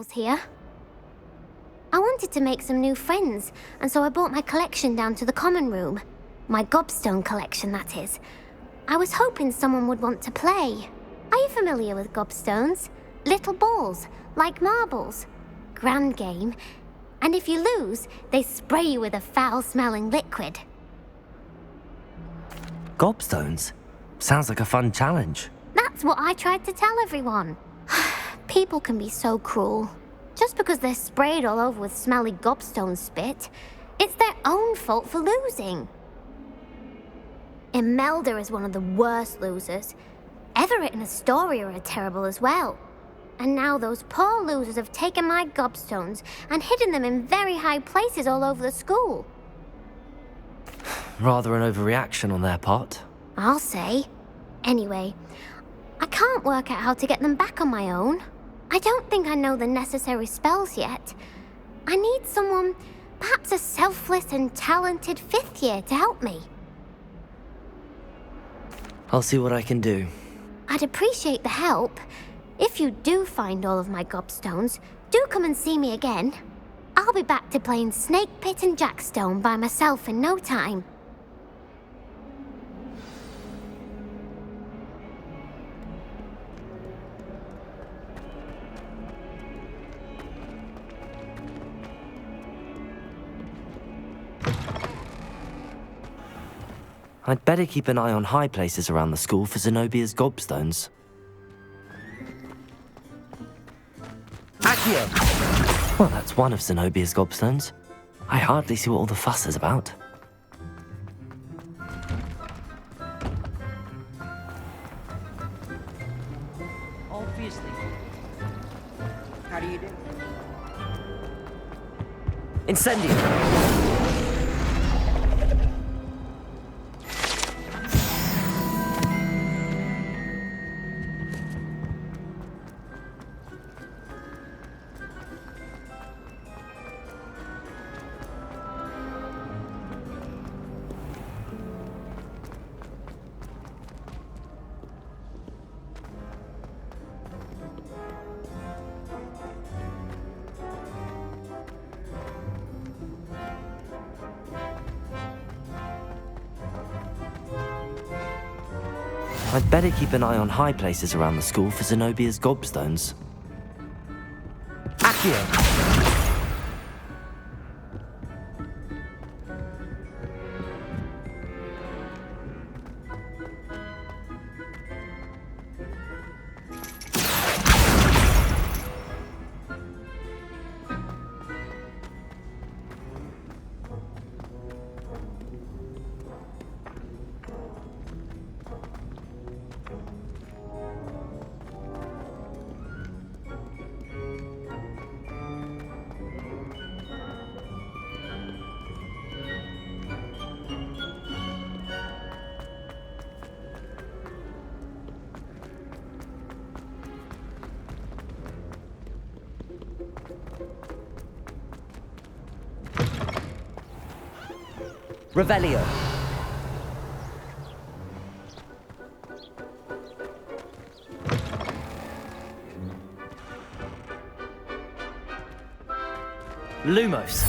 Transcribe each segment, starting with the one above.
here. I wanted to make some new friends, and so I brought my collection down to the common room. My gobstone collection, that is. I was hoping someone would want to play. Are you familiar with gobstones? Little balls, like marbles. Grand game. And if you lose, they spray you with a foul-smelling liquid. Gobstones? Sounds like a fun challenge. That's what I tried to tell everyone. People can be so cruel. Just because they're sprayed all over with smelly gobstone spit, it's their own fault for losing. Imelda is one of the worst losers. Everett and Astoria are terrible as well. And now those poor losers have taken my gobstones and hidden them in very high places all over the school. Rather an overreaction on their part. I'll say. Anyway, I can't work out how to get them back on my own. I don't think I know the necessary spells yet. I need someone, perhaps a selfless and talented fifth year to help me. I'll see what I can do. I'd appreciate the help. If you do find all of my gobstones, do come and see me again. I'll be back to playing Snake Pit and Jackstone by myself in no time. I'd better keep an eye on high places around the school for Zenobia's gobstones. Accio! Well, that's one of Zenobia's gobstones. I hardly see what all the fuss is about. Obviously. How do you do? Incendio! I'd better keep an eye on high places around the school for Zenobia's gobstones. Accio! Revelio. Lumos.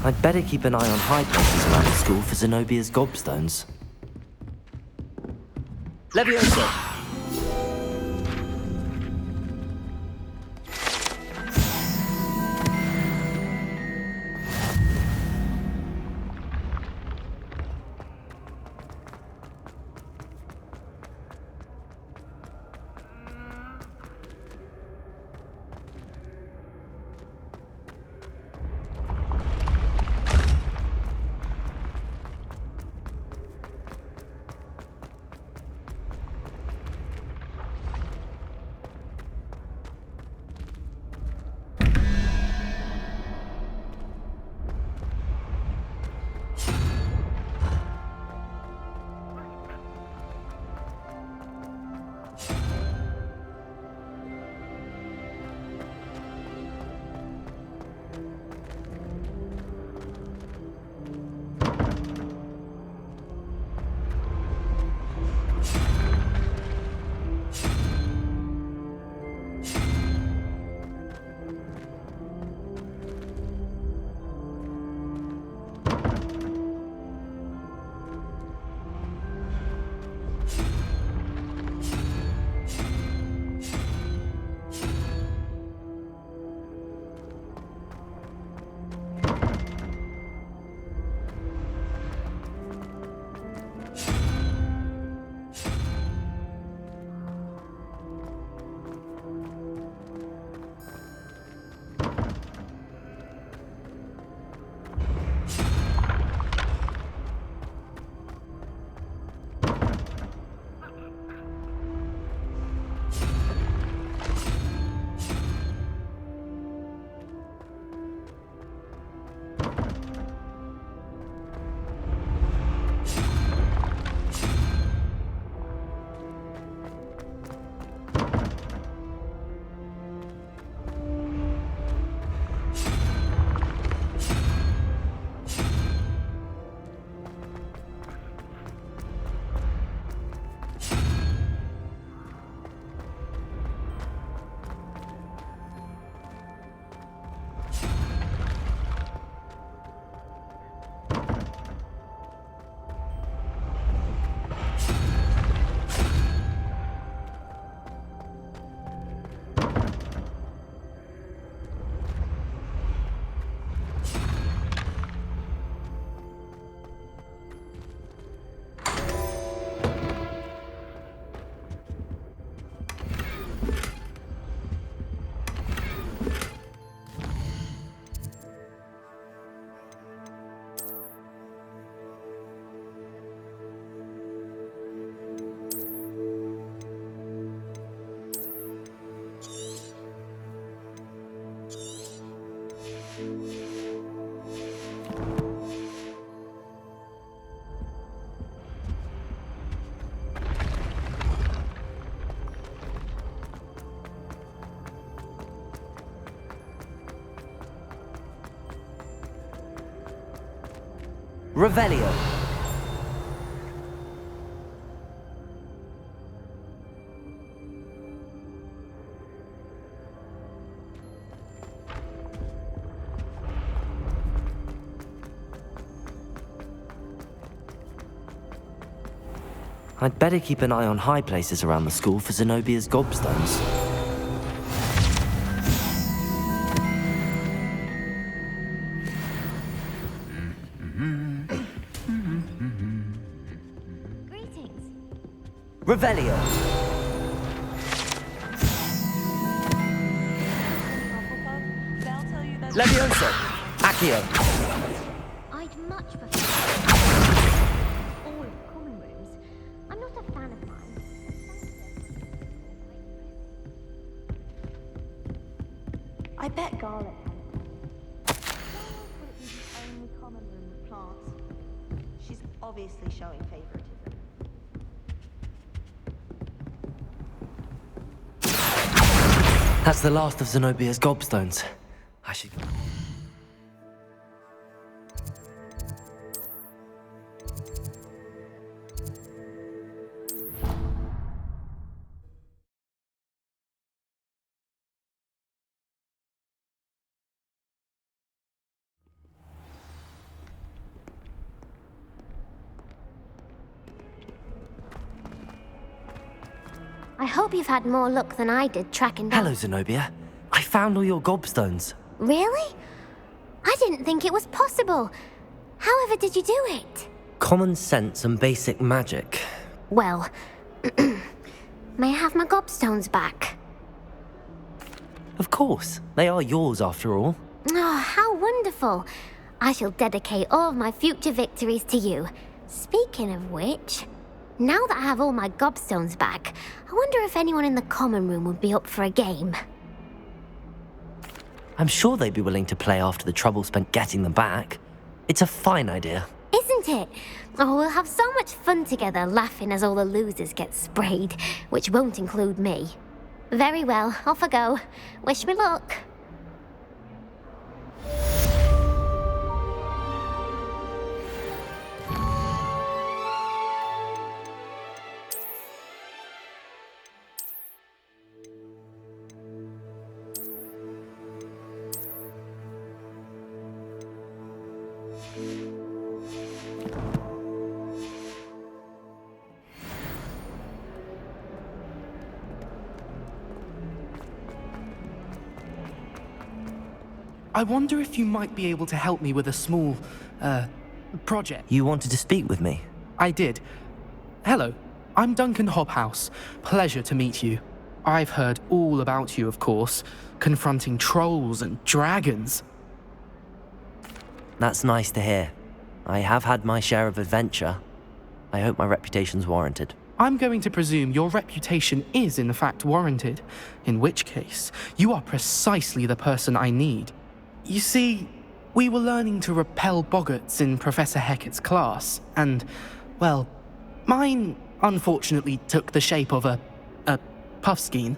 I'd better keep an eye on high places around the school for Zenobia's gobstones. Levioso! Revelio. I'd better keep an eye on high places around the school for Zenobia's gobstones. Greetings. Revelio. Levioso. Accio. I'd much prefer all of the common rooms. I'm not a fan of mine. I bet Garlic has it. Will it be the only common room with plants? She's obviously showing favoritism. That's the last of Zenobia's gobstones. I should... I hope you've had more luck than I did tracking down... Hello, Zenobia. I found all your gobstones. Really? I didn't think it was possible. However did you do it? Common sense and basic magic. Well, may I have my gobstones back? Of course. They are yours, after all. Oh, how wonderful. I shall dedicate all of my future victories to you. Speaking of which, now that I have all my gobstones back, I wonder if anyone in the common room would be up for a game. I'm sure they'd be willing to play after the trouble spent getting them back. It's a fine idea. Isn't it? Oh, we'll have so much fun together laughing as all the losers get sprayed, which won't include me. Very well, off I go. Wish me luck. I wonder if you might be able to help me with a small, project. You wanted to speak with me? I did. Hello, I'm Duncan Hobhouse. Pleasure to meet you. I've heard all about you, of course, confronting trolls and dragons. That's nice to hear. I have had my share of adventure. I hope my reputation's warranted. I'm going to presume your reputation is in fact warranted, in which case, you are precisely the person I need. You see, we were learning to repel boggarts in Professor Hecat's class, and, well, mine unfortunately took the shape of a puffskein.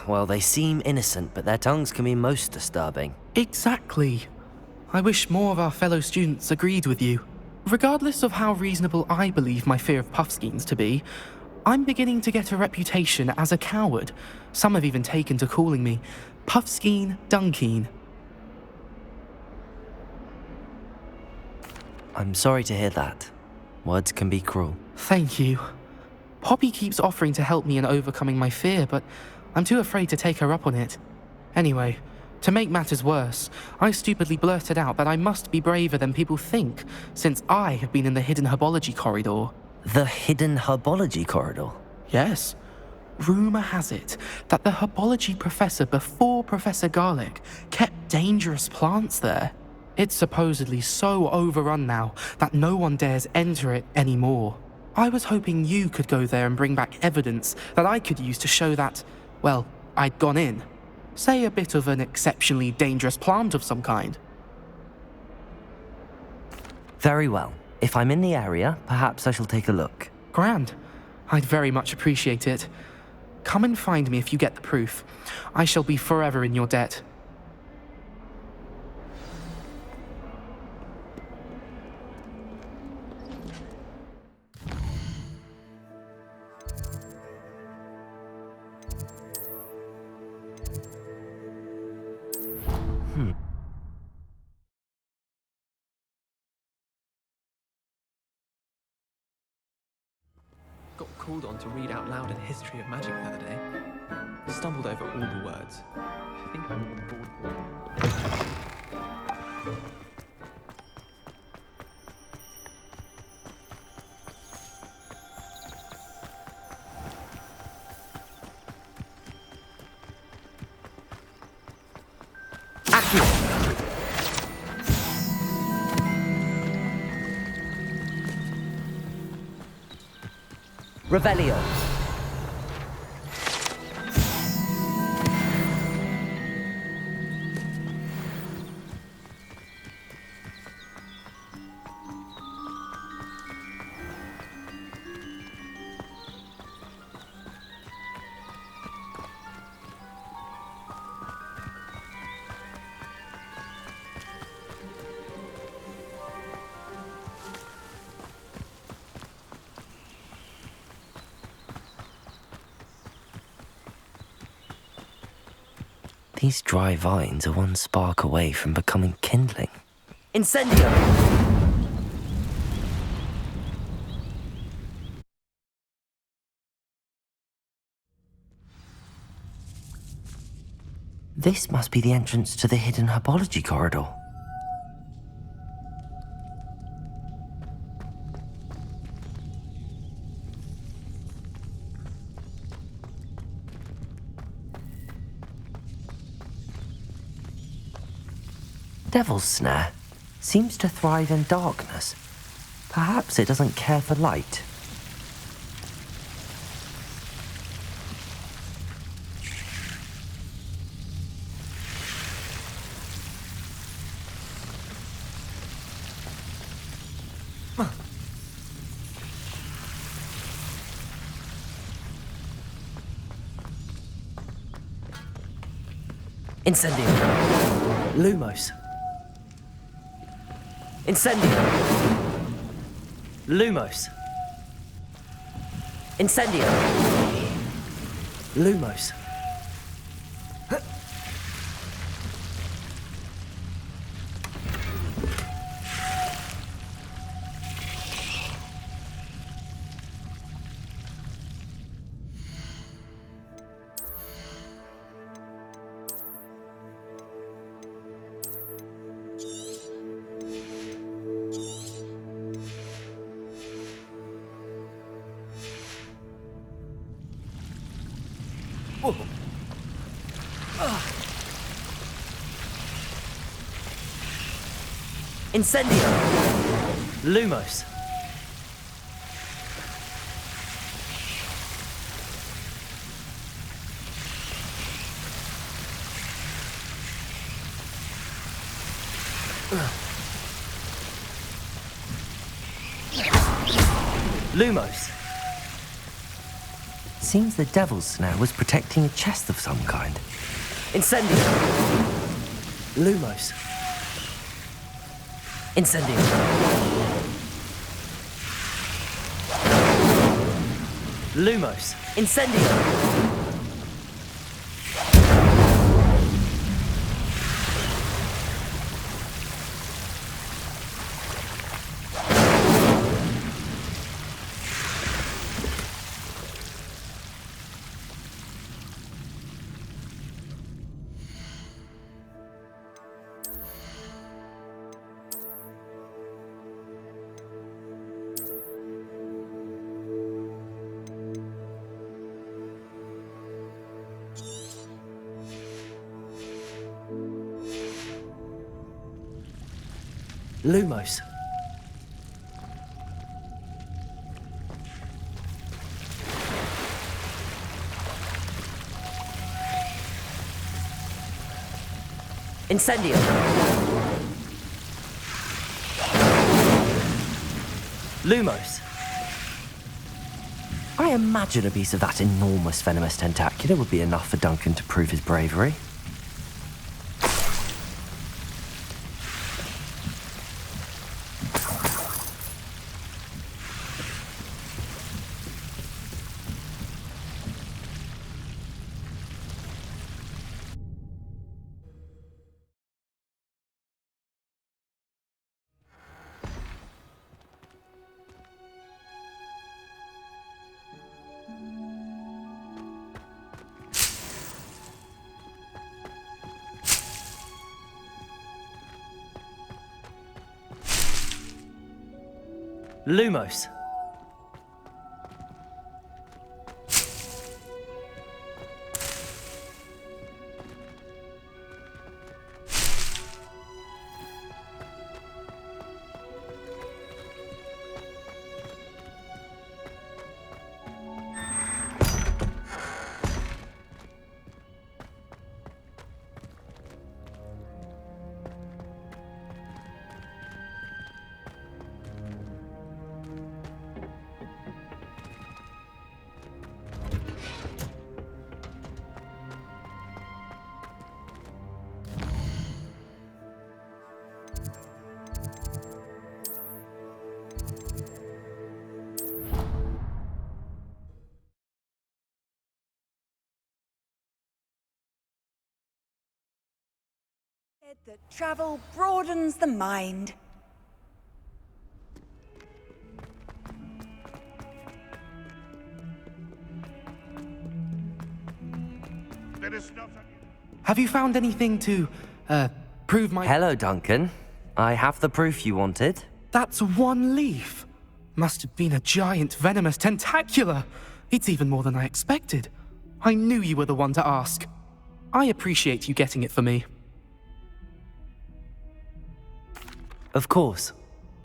Well, they seem innocent, but their tongues can be most disturbing. Exactly. I wish more of our fellow students agreed with you. Regardless of how reasonable I believe my fear of puffskeins to be, I'm beginning to get a reputation as a coward. Some have even taken to calling me Puffskeen Dunkeen. I'm sorry to hear that. Words can be cruel. Thank you. Poppy keeps offering to help me in overcoming my fear, but I'm too afraid to take her up on it. Anyway, to make matters worse, I stupidly blurted out that I must be braver than people think, since I have been in the hidden herbology corridor. The hidden herbology corridor? Yes. Rumour has it that the herbology professor before Professor Garlic kept dangerous plants there. It's supposedly so overrun now that no one dares enter it anymore. I was hoping you could go there and bring back evidence that I could use to show that, well, I'd gone in. Say a bit of an exceptionally dangerous plant of some kind. Very well. If I'm in the area, perhaps I shall take a look. Grand. I'd very much appreciate it. Come and find me if you get the proof. I shall be forever in your debt. Got called on to read out loud a history of magic the other day. Stumbled over all the words. I think I'm on board. Revelio. These dry vines are one spark away from becoming kindling. Incendio! This must be the entrance to the hidden herbology corridor. Devil's Snare seems to thrive in darkness. Perhaps it doesn't care for light. Incendio. Lumos. Incendio. Lumos. Incendio. Lumos. Incendio. Lumos. Lumos. Seems the Devil's Snare was protecting a chest of some kind. Incendio. Lumos. Incendio. Lumos. Incendio. Lumos. Incendio. Lumos. I imagine a piece of that enormous venomous tentacular would be enough for Duncan to prove his bravery. Lumos. That travel broadens the mind. There is nothing. Have you found anything to, prove my... Hello, Duncan. I have the proof you wanted. That's one leaf. Must have been a giant venomous tentacula. It's even more than I expected. I knew you were the one to ask. I appreciate you getting it for me. Of course.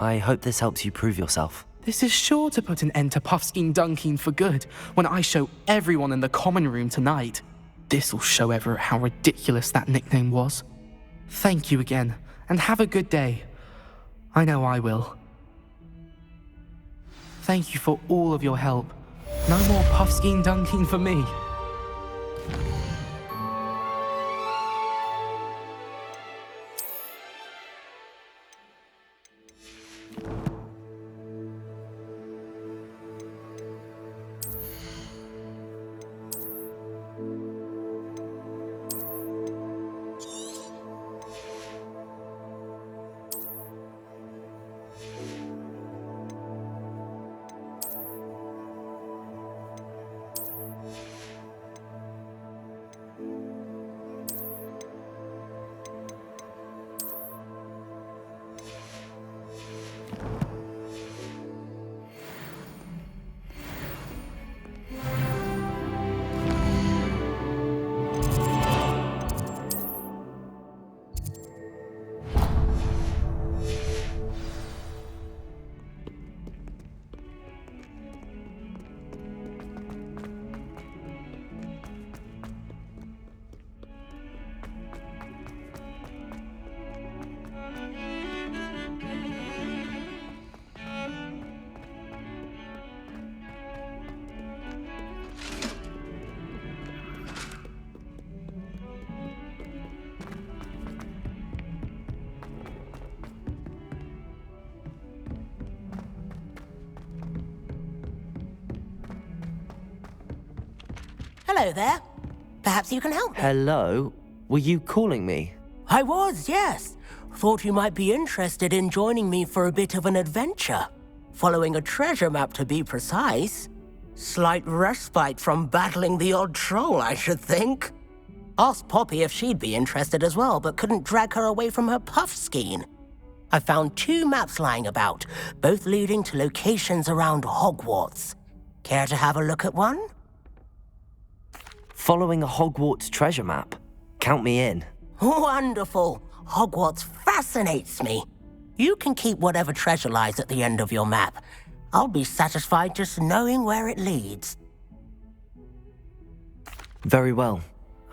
I hope this helps you prove yourself. This is sure to put an end to Puffskein Dunkeen for good when I show everyone in the common room tonight. This'll show Everett how ridiculous that nickname was. Thank you again, and have a good day. I know I will. Thank you for all of your help. No more Puffskein Dunkeen for me. Hello there. Perhaps you can help me. Hello? Were you calling me? I was, yes. Thought you might be interested in joining me for a bit of an adventure. Following a treasure map, to be precise. Slight respite from battling the odd troll, I should think. Asked Poppy if she'd be interested as well, but couldn't drag her away from her Puffskein. I found 2 maps lying about, both leading to locations around Hogwarts. Care to have a look at one? Following a Hogwarts treasure map. Count me in. Wonderful. Hogwarts fascinates me. You can keep whatever treasure lies at the end of your map. I'll be satisfied just knowing where it leads. Very well.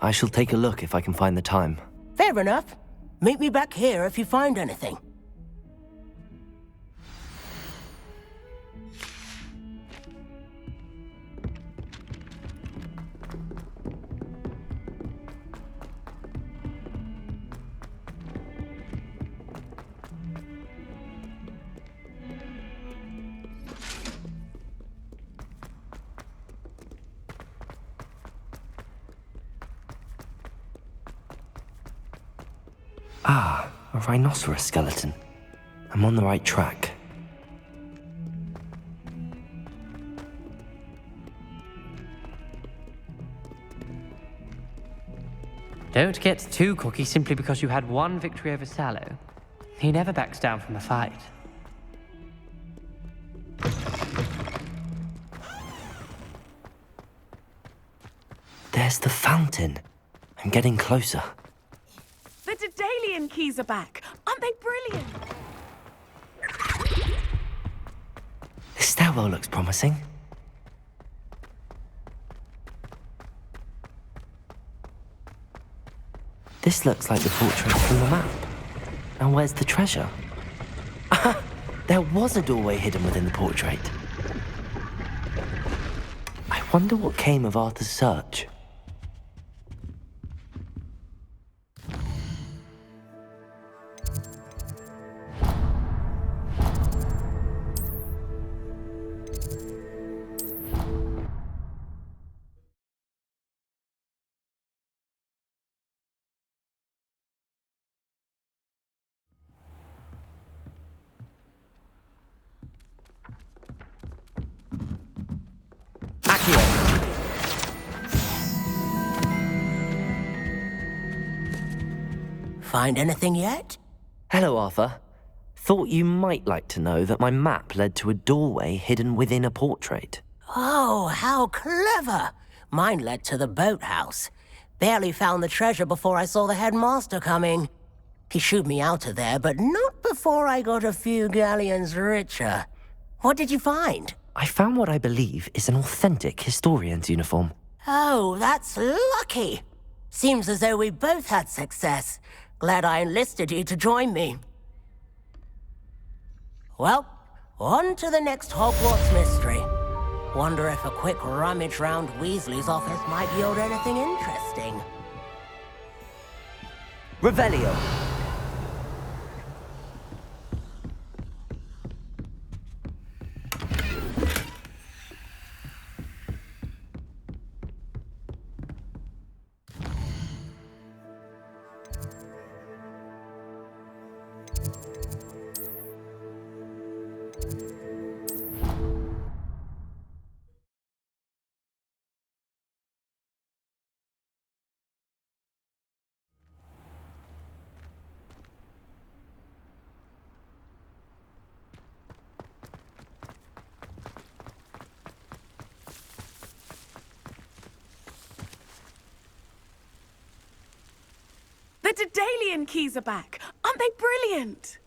I shall take a look if I can find the time. Fair enough. Meet me back here if you find anything. Ah, a rhinoceros skeleton. I'm on the right track. Don't get too cocky simply because you had one victory over Sallow. He never backs down from a fight. There's the fountain. I'm getting closer. The Daedalian keys are back. Aren't they brilliant? This stairwell looks promising. This looks like the portrait from the map. And where's the treasure? Ah, there was a doorway hidden within the portrait. I wonder what came of Arthur's search. Find anything yet? Hello, Arthur. Thought you might like to know that my map led to a doorway hidden within a portrait. Oh, how clever! Mine led to the boathouse. Barely found the treasure before I saw the headmaster coming. He shooed me out of there, but not before I got a few galleons richer. What did you find? I found what I believe is an authentic historian's uniform. Oh, that's lucky. Seems as though we both had success. Glad I enlisted you to join me. Well, on to the next Hogwarts mystery. Wonder if a quick rummage round Weasley's office might yield anything interesting. Revelio. The Daedalian keys are back. Aren't they brilliant?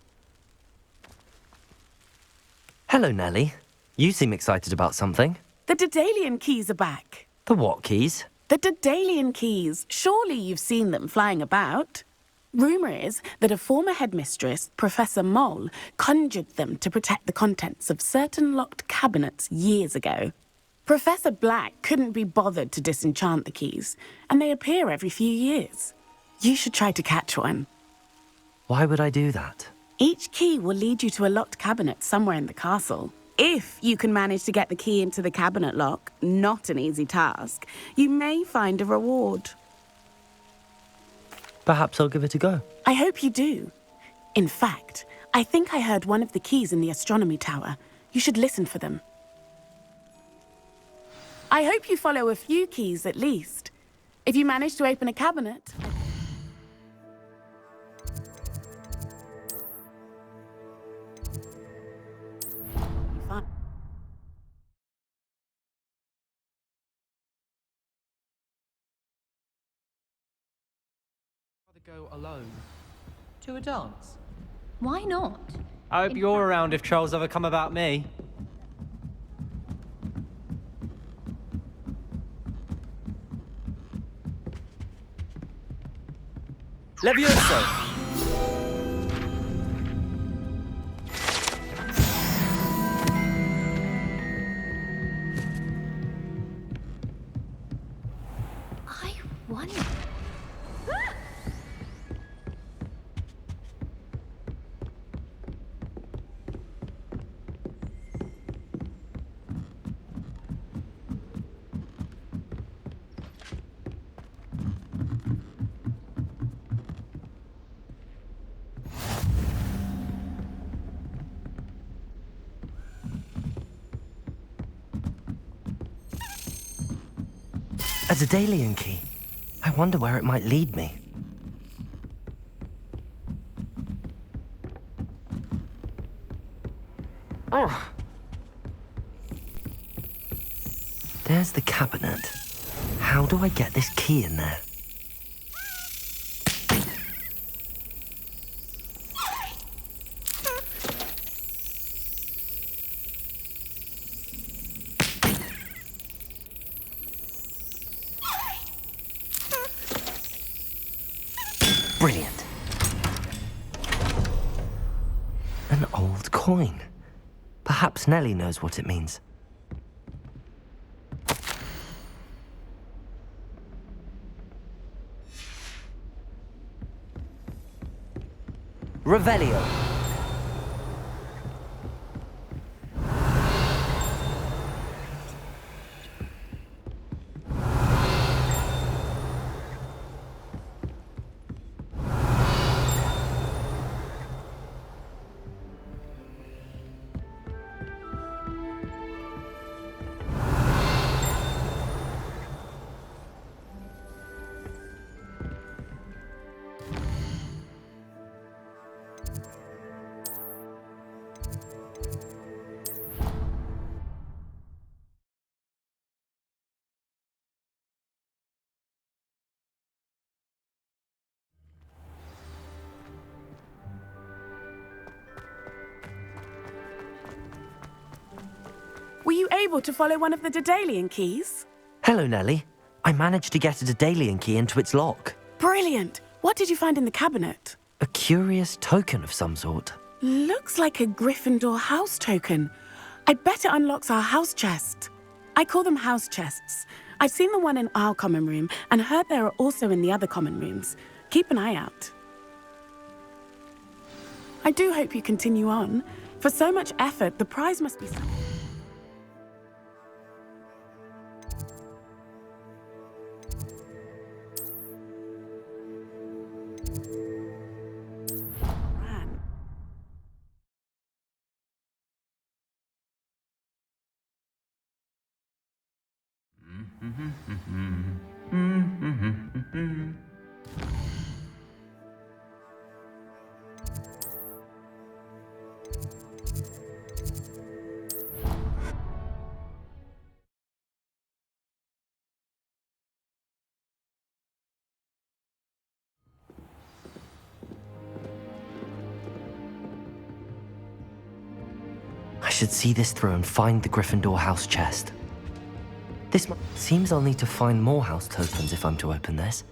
Hello, Nellie. You seem excited about something. The Daedalian keys are back. The what keys? The Daedalian keys. Surely you've seen them flying about. Rumour is that a former headmistress, Professor Moll, conjured them to protect the contents of certain locked cabinets years ago. Professor Black couldn't be bothered to disenchant the keys, and they appear every few years. You should try to catch one. Why would I do that? Each key will lead you to a locked cabinet somewhere in the castle. If you can manage to get the key into the cabinet lock, not an easy task, you may find a reward. Perhaps I'll give it a go. I hope you do. In fact, I think I heard one of the keys in the astronomy tower. You should listen for them. I hope you follow a few keys at least. If you manage to open a cabinet... Go alone. To a dance? Why not? I hope you're around if trolls ever come about me. Levioso! I wonder... A Daedalian key. I wonder where it might lead me. Oh. There's the cabinet. How do I get this key in there? Brilliant. An old coin. Perhaps Nellie knows what it means. Revelio. Were you able to follow one of the Daedalian keys? Hello, Nellie. I managed to get a Daedalian key into its lock. Brilliant! What did you find in the cabinet? A curious token of some sort. Looks like a Gryffindor house token. I bet it unlocks our house chest. I call them house chests. I've seen the one in our common room and heard there are also in the other common rooms. Keep an eye out. I do hope you continue on. For so much effort, the prize must be something. I should see this through and find the Gryffindor house chest. Seems I'll need to find more house tokens if I'm to open this.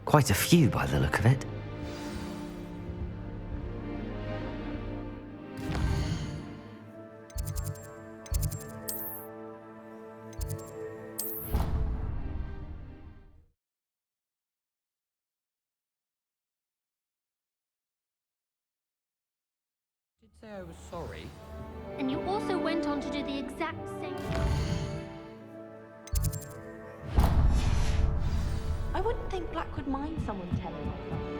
Quite a few by the look of it. Did say I was sorry. And you also went on to do the exact same. I wouldn't think Black would mind someone telling us something.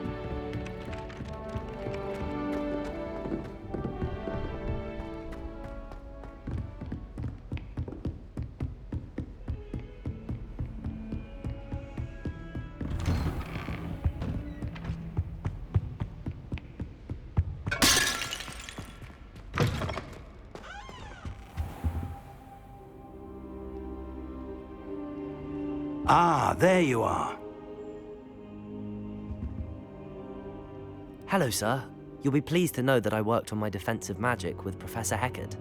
Ah, there you are. Hello, sir. You'll be pleased to know that I worked on my defensive magic with Professor Heckard.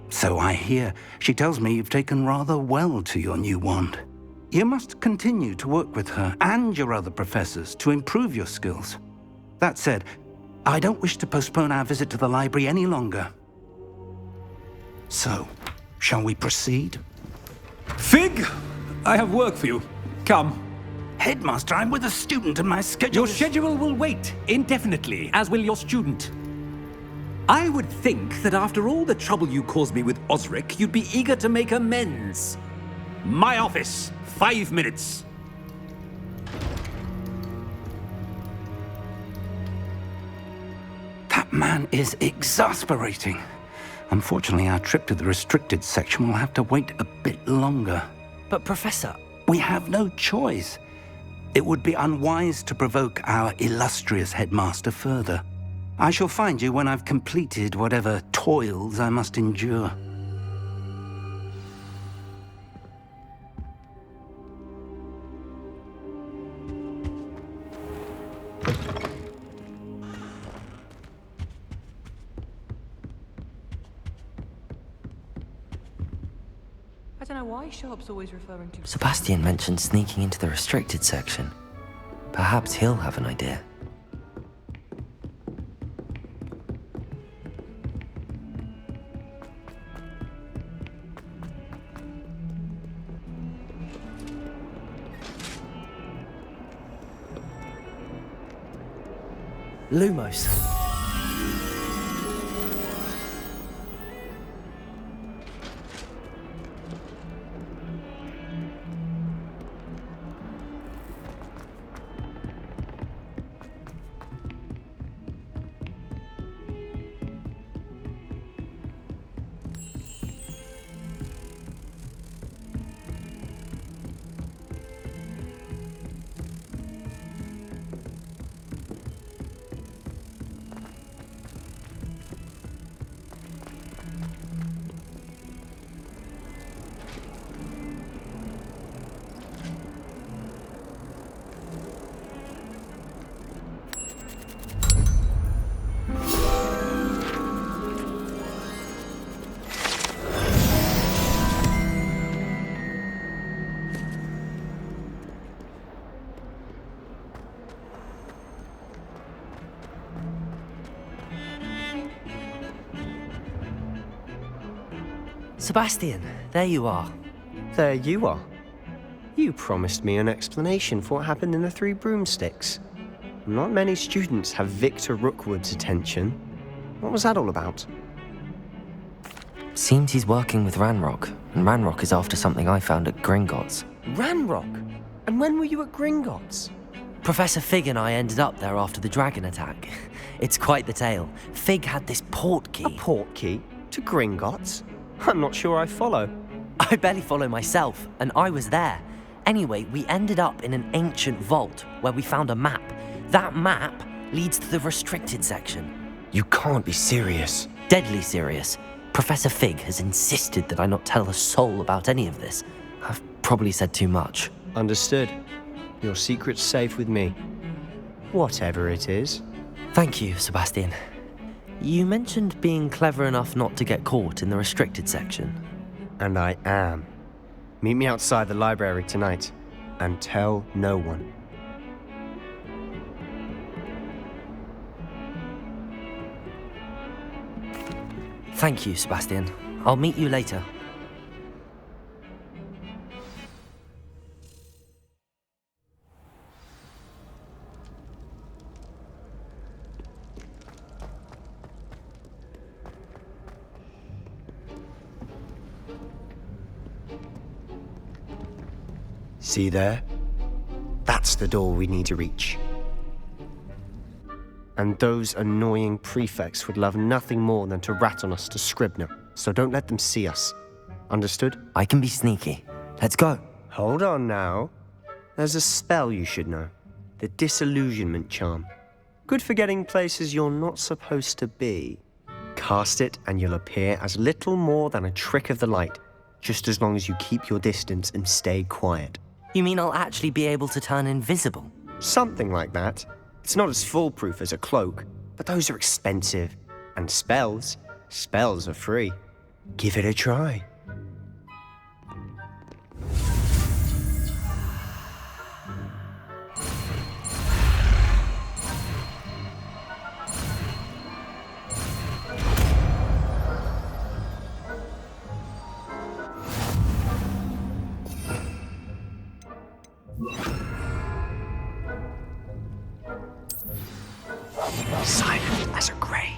So I hear. She tells me you've taken rather well to your new wand. You must continue to work with her and your other professors to improve your skills. That said, I don't wish to postpone our visit to the library any longer. So, shall we proceed? Fig, I have work for you. Come. Headmaster, I'm with a student and my schedule Your schedule will wait indefinitely, as will your student. I would think that after all the trouble you caused me with Osric, you'd be eager to make amends. My office, 5 minutes. That man is exasperating. Unfortunately, our trip to the restricted section will have to wait a bit longer. But, Professor... We have no choice. It would be unwise to provoke our illustrious headmaster further. I shall find you when I've completed whatever toils I must endure. I don't know why Sharp's always referring to... Sebastian mentioned sneaking into the restricted section. Perhaps he'll have an idea. Lumos. Sebastian, there you are. There you are. You promised me an explanation for what happened in the Three Broomsticks. Not many students have Victor Rookwood's attention. What was that all about? Seems he's working with Ranrock, and Ranrock is after something I found at Gringotts. Ranrock? And when were you at Gringotts? Professor Fig and I ended up there after the dragon attack. It's quite the tale. Fig had this port key. A port key? To Gringotts? I'm not sure I follow. I barely follow myself, and I was there. Anyway, we ended up in an ancient vault where we found a map. That map leads to the restricted section. You can't be serious. Deadly serious. Professor Fig has insisted that I not tell a soul about any of this. I've probably said too much. Understood. Your secret's safe with me. Whatever it is. Thank you, Sebastian. You mentioned being clever enough not to get caught in the restricted section. And I am. Meet me outside the library tonight, and tell no one. Thank you, Sebastian. I'll meet you later. See there? That's the door we need to reach. And those annoying prefects would love nothing more than to rat on us to Scribner, so don't let them see us. Understood? I can be sneaky. Let's go. Hold on now. There's a spell you should know. The Disillusionment Charm. Good for getting places you're not supposed to be. Cast it and you'll appear as little more than a trick of the light, just as long as you keep your distance and stay quiet. You mean I'll actually be able to turn invisible? Something like that. It's not as foolproof as a cloak, but those are expensive. And spells are free. Give it a try. Silent as a grave.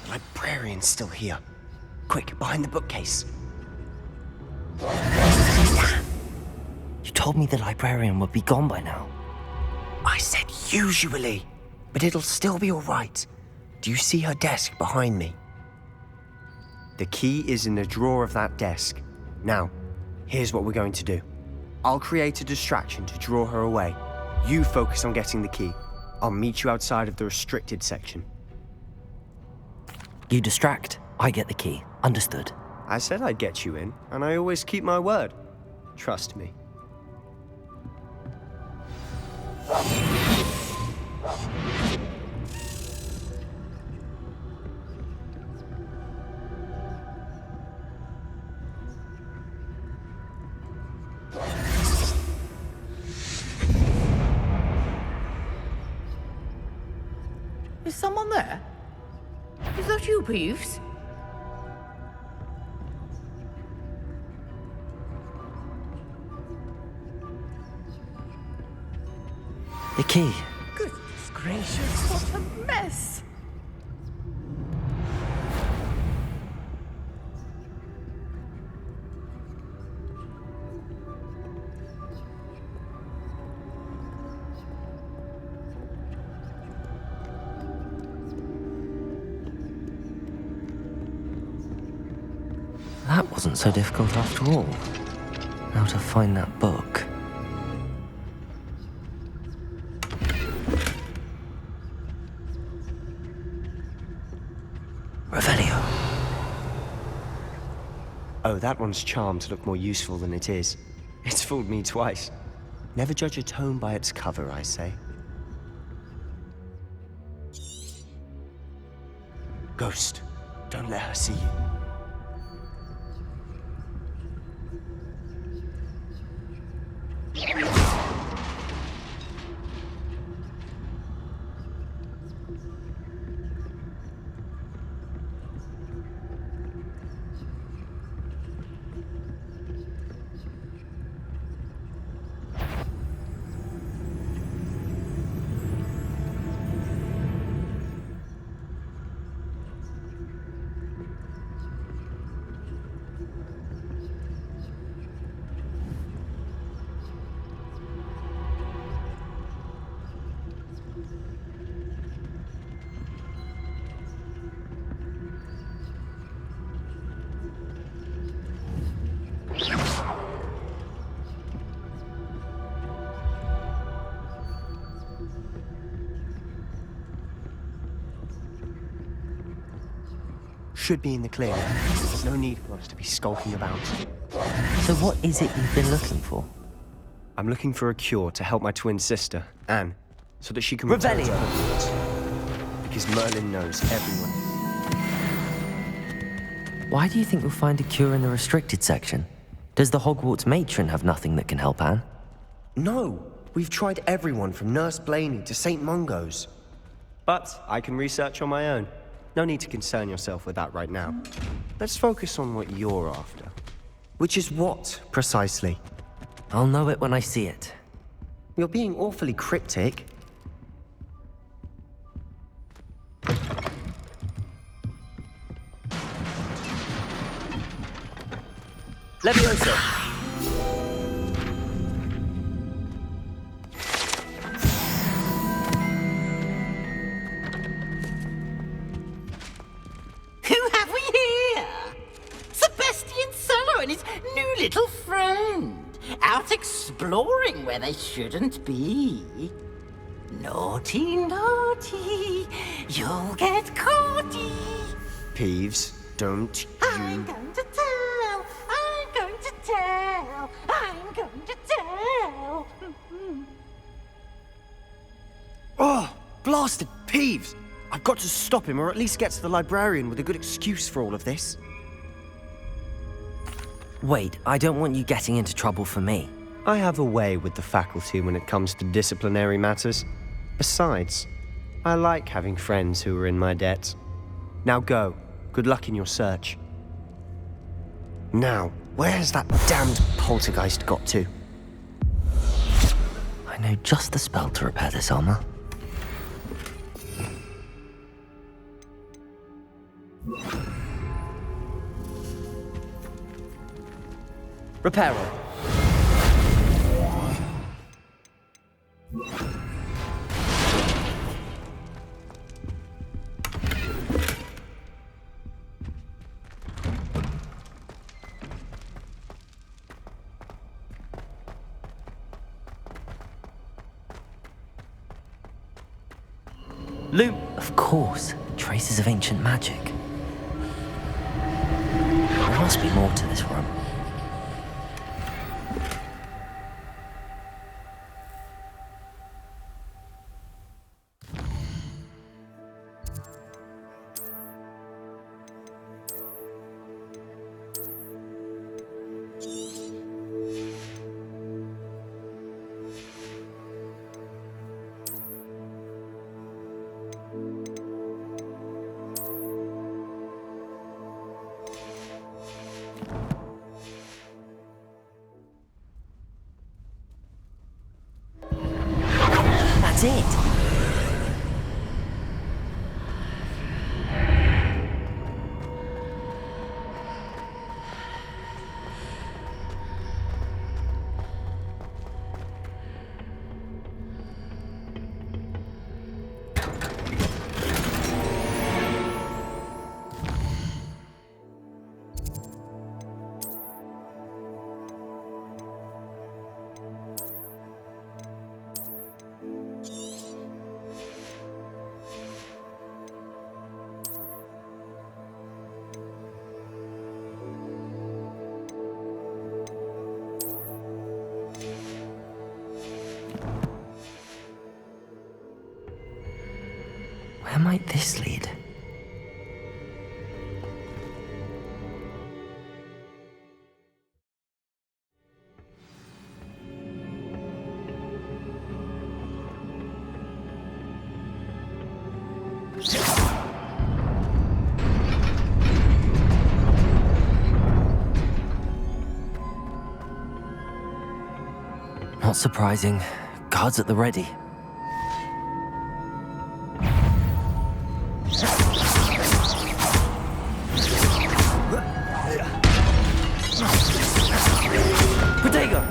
Librarian's still here. Quick, behind the bookcase. You told me the librarian would be gone by now. I said usually, but it'll still be all right. Do you see her desk behind me? The key is in the drawer of that desk. Now, here's what we're going to do. I'll create a distraction to draw her away. You focus on getting the key. I'll meet you outside of the restricted section. You distract, I get the key. Understood. I said I'd get you in, and I always keep my word. Trust me. Is someone there? Is that you, Peeves? The key. Goodness gracious, what a mess! That wasn't so difficult after all. How to find that book. Revelio. Oh, that one's charmed to look more useful than it is. It's fooled me twice. Never judge a tome by its cover, I say. Ghost, don't let her see you. Should be in the clear. There's no need for us to be skulking about. So what is it you've been looking for? I'm looking for a cure to help my twin sister, Anne, so that she can return to Hogwarts. Because Merlin knows everyone. Why do you think you'll find a cure in the restricted section? Does the Hogwarts matron have nothing that can help Anne? No, we've tried everyone from Nurse Blaney to St. Mungo's. But I can research on my own. No need to concern yourself with that right now. Let's focus on what you're after. Which is what, precisely? I'll know it when I see it. You're being awfully cryptic. Leviosa! Little friend, out exploring where they shouldn't be. Naughty, naughty, you'll get caughty. Peeves, don't you... I'm going to tell, I'm going to tell, I'm going to tell. Oh, blasted Peeves! I've got to stop him, or at least get to the librarian with a good excuse for all of this. Wait, I don't want you getting into trouble for me. I have a way with the faculty when it comes to disciplinary matters. Besides, I like having friends who are in my debt. Now go. Good luck in your search. Now, where's that damned poltergeist got to? I know just the spell to repair this armor. Repair it. Loom! Of course. Traces of ancient magic. There must be more to this room. That's it. might this lead? Not surprising. Guards at the ready. Protego!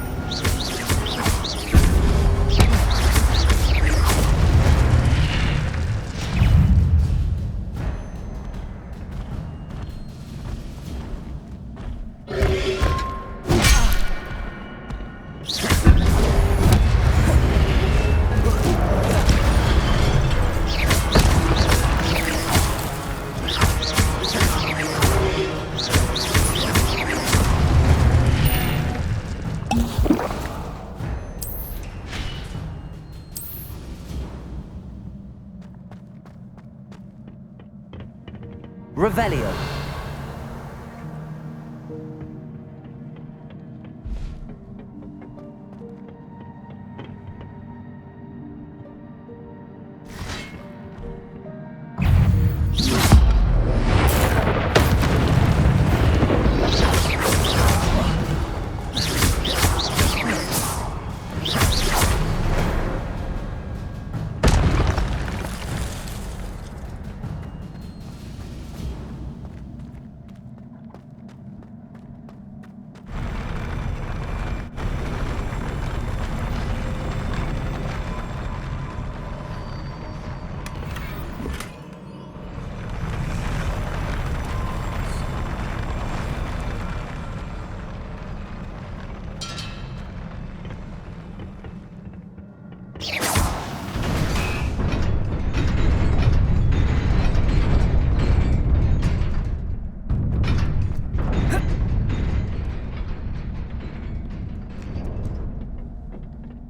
Revelio.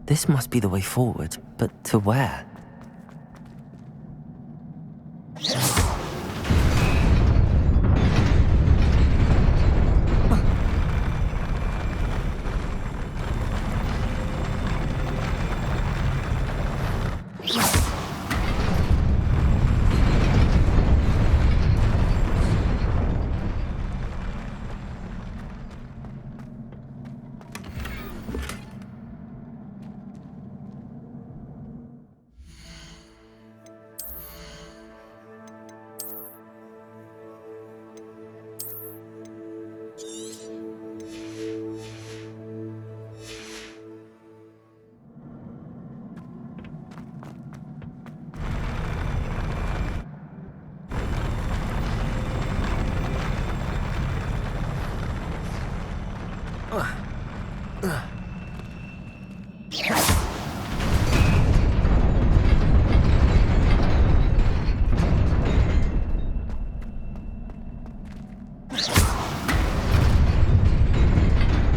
This must be the way forward, but to where?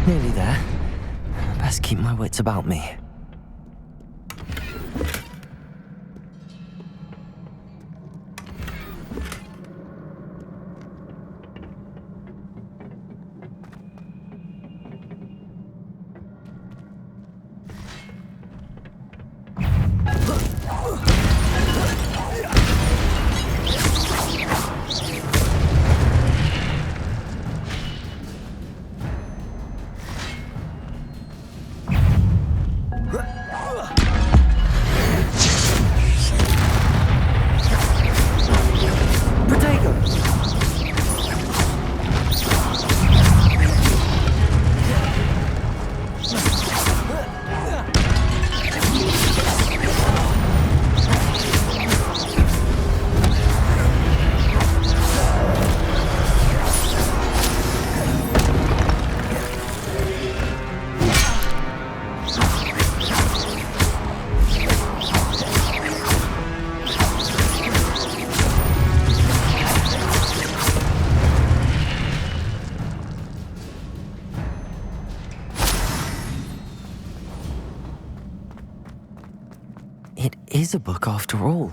Nearly there. Best keep my wits about me. It is a book after all.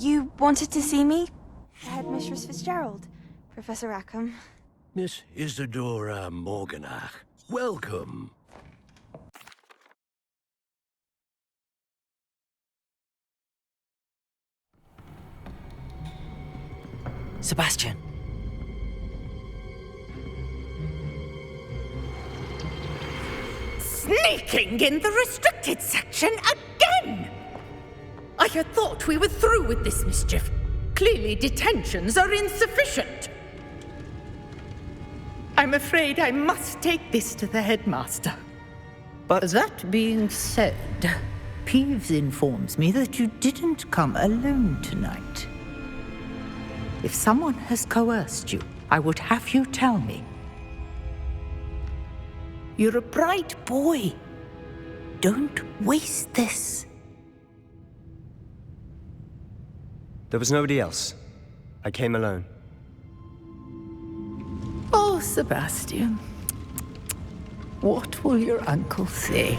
You wanted to see me? Headmistress Fitzgerald, Professor Rackham. Miss Isadora Morganach, welcome. Sebastian. Sneaking in the restricted section again! I had thought we were through with this mischief. Clearly detentions are insufficient. I'm afraid I must take this to the headmaster. But that being said, Peeves informs me that you didn't come alone tonight. If someone has coerced you, I would have you tell me. You're a bright boy. Don't waste this. There was nobody else. I came alone. Oh, Sebastian. What will your uncle say?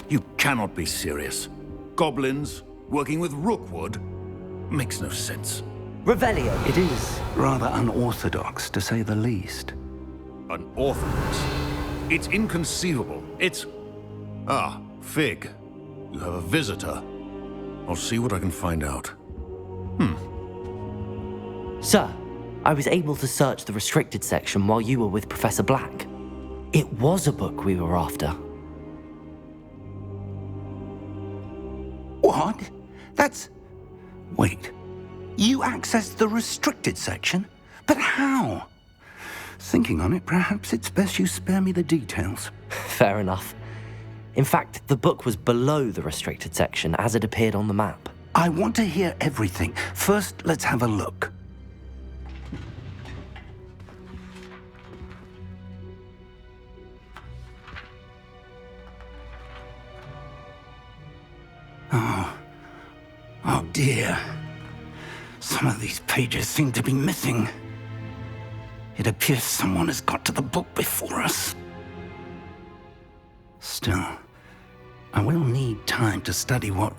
You cannot be serious. Goblins working with Rookwood makes no sense. Revelio. It is rather unorthodox, to say the least. Unorthodox? It's inconceivable. It's... Ah, Fig. You have a visitor. I'll see what I can find out. Sir, I was able to search the restricted section while you were with Professor Black. It was a book we were after. What? That's... Wait. You accessed the restricted section? But how? Thinking on it, perhaps it's best you spare me the details. Fair enough. In fact, the book was below the restricted section as it appeared on the map. I want to hear everything. First, let's have a look. Oh dear. Some of these pages seem to be missing. It appears someone has got to the book before us. Still, I will need time to study what